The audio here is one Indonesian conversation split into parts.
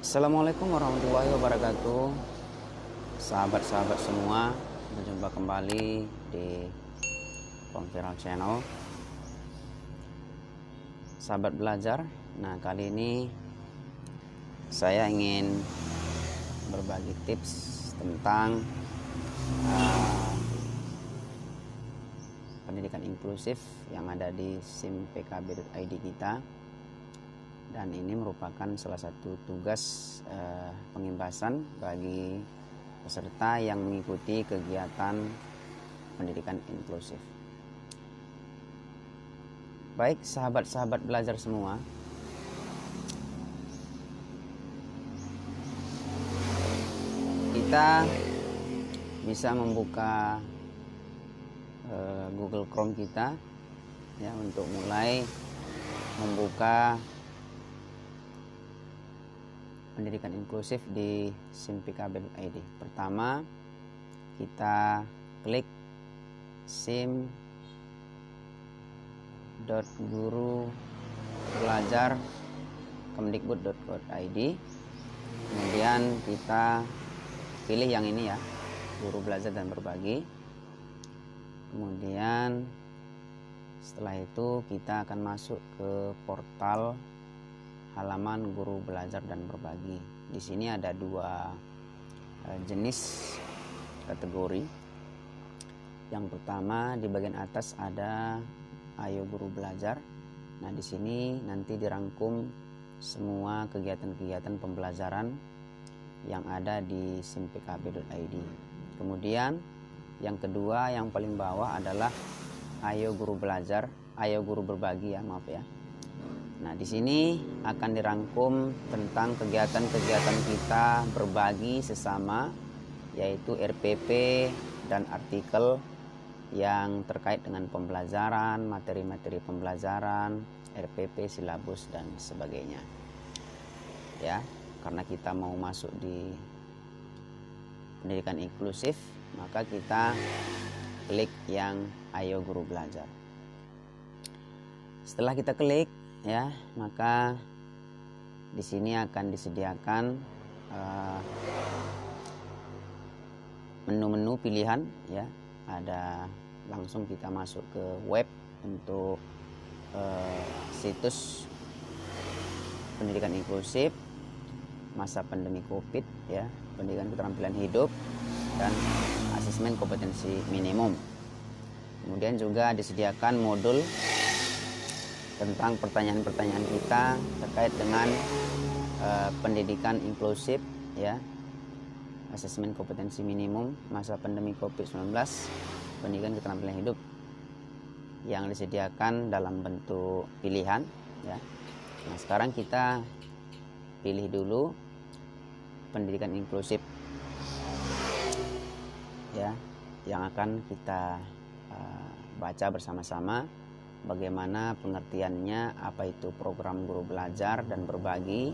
Assalamualaikum warahmatullahi wabarakatuh. Sahabat-sahabat semua, berjumpa kembali di Viral Channel. Sahabat belajar, nah kali ini saya ingin berbagi tips tentang pendidikan inklusif yang ada di simpkb.id kita. Dan ini merupakan salah satu tugas pengimbasan bagi peserta yang mengikuti kegiatan pendidikan inklusif. Baik sahabat-sahabat belajar semua, kita bisa membuka Google Chrome kita ya, untuk mulai membuka pendidikan inklusif di simpkb.id. Pertama, kita klik sim.gurubelajar.kemdikbud.go.id. Kemudian kita pilih yang ini ya, Guru Belajar dan Berbagi. Kemudian setelah itu kita akan masuk ke portal halaman Guru Belajar dan Berbagi. Di sini ada dua jenis kategori. Yang pertama di bagian atas ada Ayo Guru Belajar. Nah, di sini nanti dirangkum semua kegiatan-kegiatan pembelajaran yang ada di simpkb.id. Kemudian yang kedua yang paling bawah adalah Ayo Guru Belajar, Ayo Guru Berbagi ya, maaf ya. Nah, di sini akan dirangkum tentang kegiatan-kegiatan kita berbagi sesama, yaitu RPP dan artikel yang terkait dengan pembelajaran, materi-materi pembelajaran, RPP, silabus dan sebagainya. Ya, karena kita mau masuk di pendidikan inklusif, maka kita klik yang Ayo Guru Belajar. Setelah kita klik ya, maka di sini akan disediakan menu-menu pilihan ya. Ada langsung kita masuk ke web untuk situs pendidikan inklusif masa pandemi Covid ya, pendidikan keterampilan hidup dan asesmen kompetensi minimum. Kemudian juga disediakan modul tentang pertanyaan-pertanyaan kita terkait dengan pendidikan inklusif ya, asesmen kompetensi minimum masa pandemi COVID-19, pendidikan keterampilan hidup yang disediakan dalam bentuk pilihan ya. Nah, sekarang kita pilih dulu pendidikan inklusif ya, yang akan kita baca bersama-sama. Bagaimana pengertiannya, apa itu program Guru Belajar dan Berbagi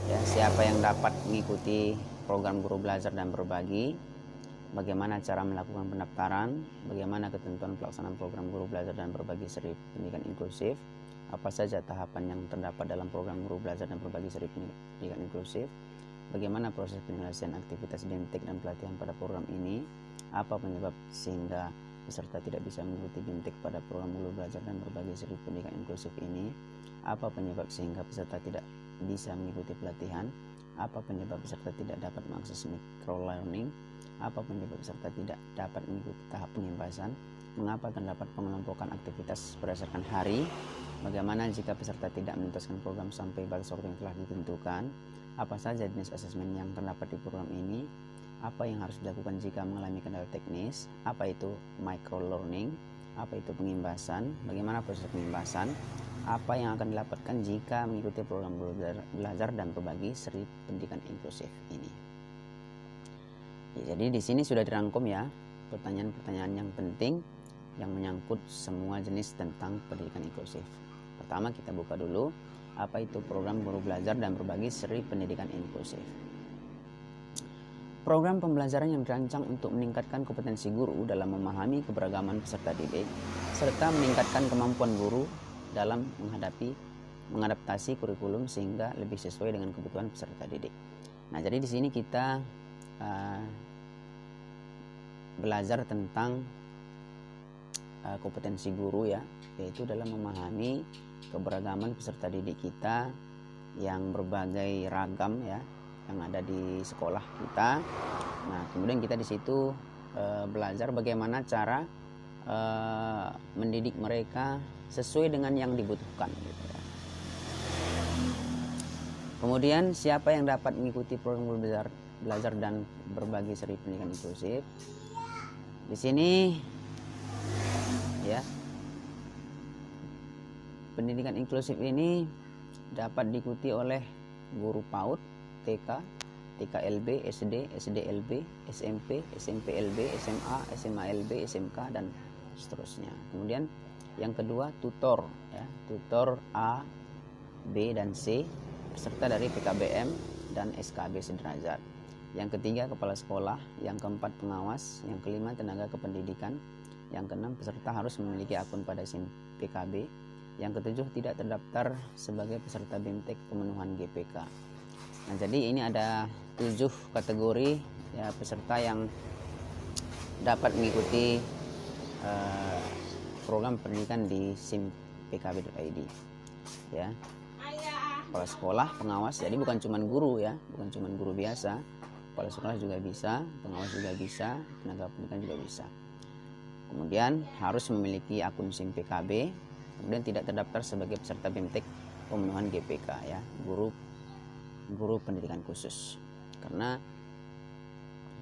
ya, siapa yang dapat mengikuti program Guru Belajar dan Berbagi, bagaimana cara melakukan pendaftaran, bagaimana ketentuan pelaksanaan program Guru Belajar dan Berbagi seri pendidikan inklusif, apa saja tahapan yang terdapat dalam program Guru Belajar dan Berbagi seri pendidikan inklusif, bagaimana proses penyelesaian aktivitas BIMTEK dan pelatihan pada program ini, apa penyebab sehingga peserta tidak bisa mengikuti BIMTEK pada program Guru Belajar dan Berbagi seri pendidikan inklusif ini, apa penyebab sehingga peserta tidak bisa mengikuti pelatihan, apa penyebab peserta tidak dapat mengakses microlearning, apa penyebab peserta tidak dapat mengikuti tahap pengimbasan, mengapa terdapat pengelompokan aktivitas berdasarkan hari, bagaimana jika peserta tidak menuntaskan program sampai batas waktu yang telah ditentukan, apa saja jenis asesmen yang terdapat di program ini, apa yang harus dilakukan jika mengalami kendala teknis, apa itu microlearning, apa itu pengimbasan, bagaimana proses pengimbasan, apa yang akan didapatkan jika mengikuti program Belajar dan Berbagi seri pendidikan inklusif ini. Ya, jadi di sini sudah dirangkum ya pertanyaan-pertanyaan yang penting yang menyangkut semua jenis tentang pendidikan inklusif. Pertama kita buka dulu, apa itu program Guru Belajar dan Berbagi seri pendidikan inklusif. Program pembelajaran yang dirancang untuk meningkatkan kompetensi guru dalam memahami keberagaman peserta didik, serta meningkatkan kemampuan guru dalam menghadapi mengadaptasi kurikulum sehingga lebih sesuai dengan kebutuhan peserta didik. Nah, jadi di sini kita belajar tentang kompetensi guru ya, yaitu dalam memahami keberagaman peserta didik kita yang berbagai ragam ya, yang ada di sekolah kita. Nah, kemudian kita di situ belajar bagaimana cara mendidik mereka sesuai dengan yang dibutuhkan gitu ya. Kemudian siapa yang dapat mengikuti program belajar dan berbagi seri pendidikan inklusif? Di sini ya, pendidikan inklusif ini dapat diikuti oleh guru PAUD, TK, TKLB, SD, SDLB, SMP, SMPLB, SMA, SMALB, SMK dan seterusnya. Kemudian yang kedua tutor ya, tutor A, B dan C peserta dari PKBM dan SKB sederajat. Yang ketiga kepala sekolah, yang keempat pengawas, yang kelima tenaga kependidikan, yang keenam peserta harus memiliki akun pada SIM PKB, yang ketujuh tidak terdaftar sebagai peserta BIMTEK pemenuhan GPK. Nah, jadi ini ada 7 kategori ya peserta yang dapat mengikuti program pendidikan di SIM PKB.id ya. Kepala sekolah, pengawas, jadi bukan cuma guru ya, bukan cuma guru biasa. Kepala sekolah juga bisa, pengawas juga bisa, tenaga pendidikan juga bisa. Kemudian harus memiliki akun SIM PKB, kemudian tidak terdaftar sebagai peserta BIMTEK pemenuhan GPK ya, guru pendidikan khusus. Karena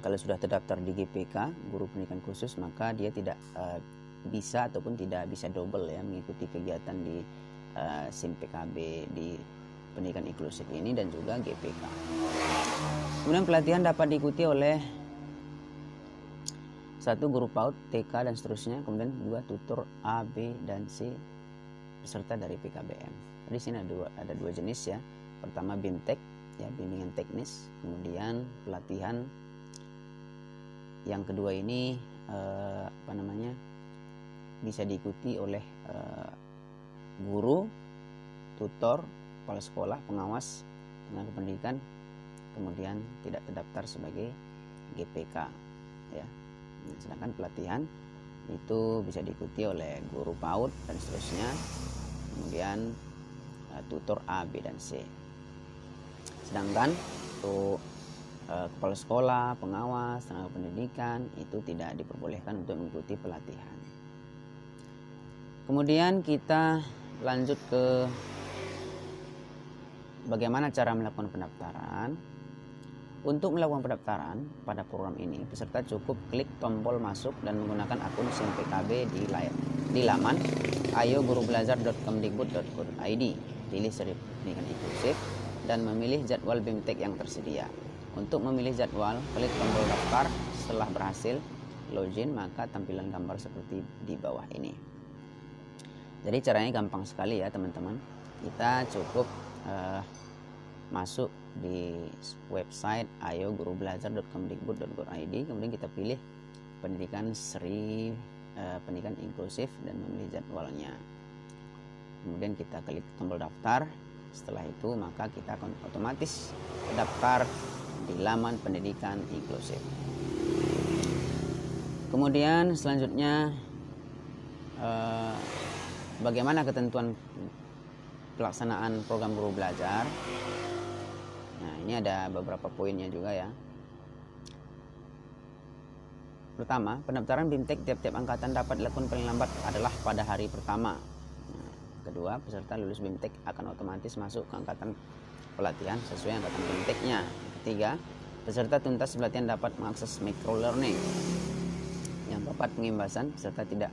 kalau sudah terdaftar di GPK, guru pendidikan khusus, maka dia tidak bisa ataupun tidak bisa double ya mengikuti kegiatan di SIM PKB di pendidikan inklusif ini dan juga GPK. Kemudian pelatihan dapat diikuti oleh 1 guru PAUD, TK dan seterusnya, kemudian 2 tutor A, B dan C peserta dari PKBM. Di sini ada dua jenis ya. Pertama BIMTEK ya, bimbingan teknis, kemudian pelatihan. Yang kedua ini bisa diikuti oleh guru, tutor, kepala sekolah, pengawas, tenaga pendidikan, kemudian tidak terdaftar sebagai GPK ya. Nah, sedangkan pelatihan itu bisa diikuti oleh guru PAUD dan seterusnya, kemudian tutor A, B dan C. Sedangkan untuk kepala sekolah, pengawas, tenaga pendidikan itu tidak diperbolehkan untuk mengikuti pelatihan. Kemudian kita lanjut ke bagaimana cara melakukan pendaftaran. Untuk melakukan pendaftaran pada program ini, peserta cukup klik tombol masuk dan menggunakan akun SIM PKB di laman ayogurubelajar.kemdikbud.go.id. Pilih seri pendidikan inklusif dan memilih jadwal BIMTEK yang tersedia. Untuk memilih jadwal, klik tombol daftar. Setelah berhasil login, maka tampilan gambar seperti di bawah ini. Jadi caranya gampang sekali ya teman-teman. Kita cukup masuk di website ayogurubelajar.kemdikbud.go.id, kemudian kita pilih pendidikan seri pendidikan inklusif dan memilih jadwalnya. Kemudian kita klik tombol daftar. Setelah itu maka kita akan otomatis daftar di laman pendidikan inklusif. Kemudian selanjutnya bagaimana ketentuan pelaksanaan program guru belajar. Nah, ini ada beberapa poinnya juga ya. Pertama, pendaftaran BIMTEK tiap-tiap angkatan dapat dilakukan paling lambat adalah pada hari pertama. Nah, kedua, peserta lulus BIMTEK akan otomatis masuk ke angkatan pelatihan sesuai angkatan BIMTEK-nya. Ketiga, peserta tuntas pelatihan dapat mengakses micro learning. Yang keempat, pengimbasan peserta tidak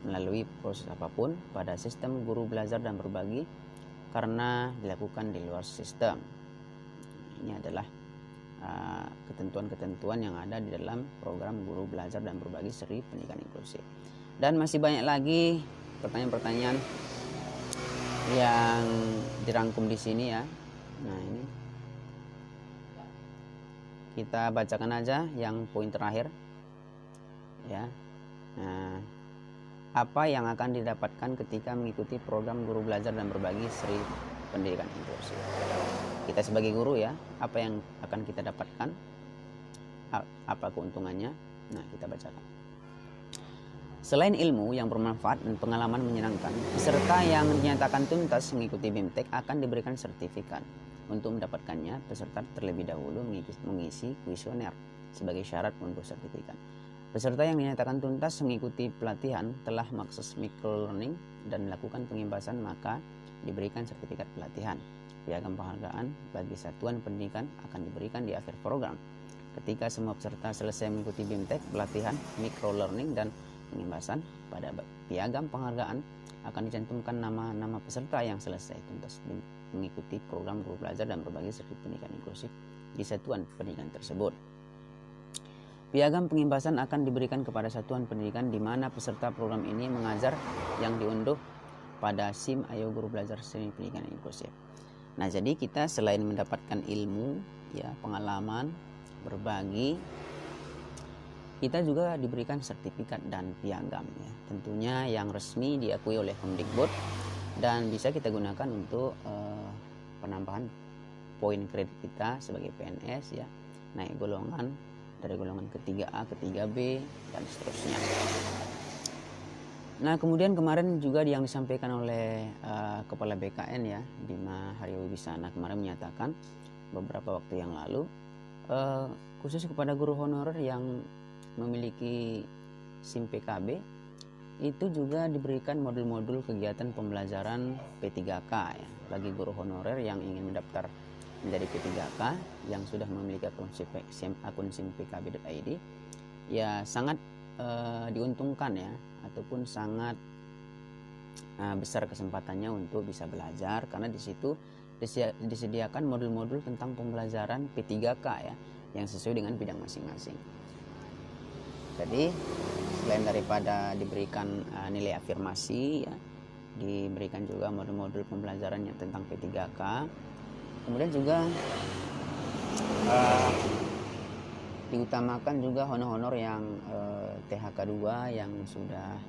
melalui proses apapun pada sistem guru belajar dan berbagi karena dilakukan di luar sistem. Ini adalah ketentuan-ketentuan yang ada di dalam program guru belajar dan berbagi seri pendidikan inklusif. Dan masih banyak lagi pertanyaan-pertanyaan yang dirangkum di sini ya. Nah, ini kita bacakan aja yang poin terakhir ya. Nah, apa yang akan didapatkan ketika mengikuti program guru belajar dan berbagi seri pendidikan inklusif. Kita sebagai guru ya, apa yang akan kita dapatkan? Apa keuntungannya? Nah, kita bacakan. Selain ilmu yang bermanfaat dan pengalaman menyenangkan, peserta yang dinyatakan tuntas mengikuti BIMTEK akan diberikan sertifikat. Untuk mendapatkannya, peserta terlebih dahulu mengisi kuesioner sebagai syarat untuk sertifikat. Peserta yang dinyatakan tuntas mengikuti pelatihan telah mengakses microlearning dan melakukan pengimbasan, maka diberikan sertifikat pelatihan. Piagam penghargaan bagi satuan pendidikan akan diberikan di akhir program. Ketika semua peserta selesai mengikuti BIMTEK, pelatihan, microlearning, dan pengimbasan, pada piagam penghargaan akan dicantumkan nama-nama peserta yang selesai tuntas mengikuti program guru belajar dan berbagi sertifikat pendidikan inklusif di satuan pendidikan tersebut. Piagam pengimbasan akan diberikan kepada satuan pendidikan di mana peserta program ini mengajar yang diunduh pada SIM Ayo Guru Belajar Seni Pendidikan Inklusif. Nah, jadi kita selain mendapatkan ilmu, ya, pengalaman, berbagi, kita juga diberikan sertifikat dan piagam, ya. Tentunya yang resmi diakui oleh Kemdikbud dan bisa kita gunakan untuk penambahan poin kredit kita sebagai PNS, ya, naik golongan dari golongan ke-3A, ke-3B, dan seterusnya. Nah, kemudian kemarin juga yang disampaikan oleh Kepala BKN, ya, Bima Haryawibisana, kemarin menyatakan beberapa waktu yang lalu khusus kepada guru honorer yang memiliki SIM PKB itu juga diberikan modul-modul kegiatan pembelajaran P3K, ya, bagi guru honorer yang ingin mendaftar menjadi P3K yang sudah memiliki akun SIM PKB.id, ya, sangat diuntungkan, ya, ataupun sangat besar kesempatannya untuk bisa belajar karena di situ disediakan modul-modul tentang pembelajaran P3K, ya, yang sesuai dengan bidang masing-masing. Jadi selain daripada diberikan nilai afirmasi, ya, diberikan juga modul-modul pembelajaran yang tentang P3K. Kemudian juga diutamakan juga honor-honor yang THK2 yang sudah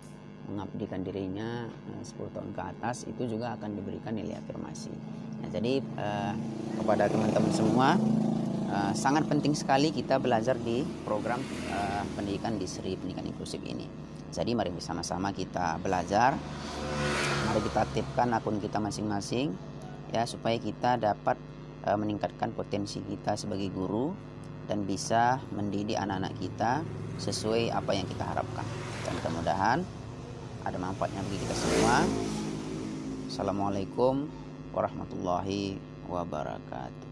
mengabdikan dirinya 10 tahun ke atas, itu juga akan diberikan nilai afirmasi. Nah, jadi kepada teman-teman semua, sangat penting sekali kita belajar di program pendidikan di Sri Pendidikan Inklusif ini. Jadi mari bersama-sama kita belajar, mari kita aktifkan akun kita masing-masing, ya, supaya kita dapat meningkatkan potensi kita sebagai guru dan bisa mendidik anak-anak kita sesuai apa yang kita harapkan. Dan mudah-mudahan ada manfaatnya bagi kita semua. Assalamualaikum warahmatullahi wabarakatuh.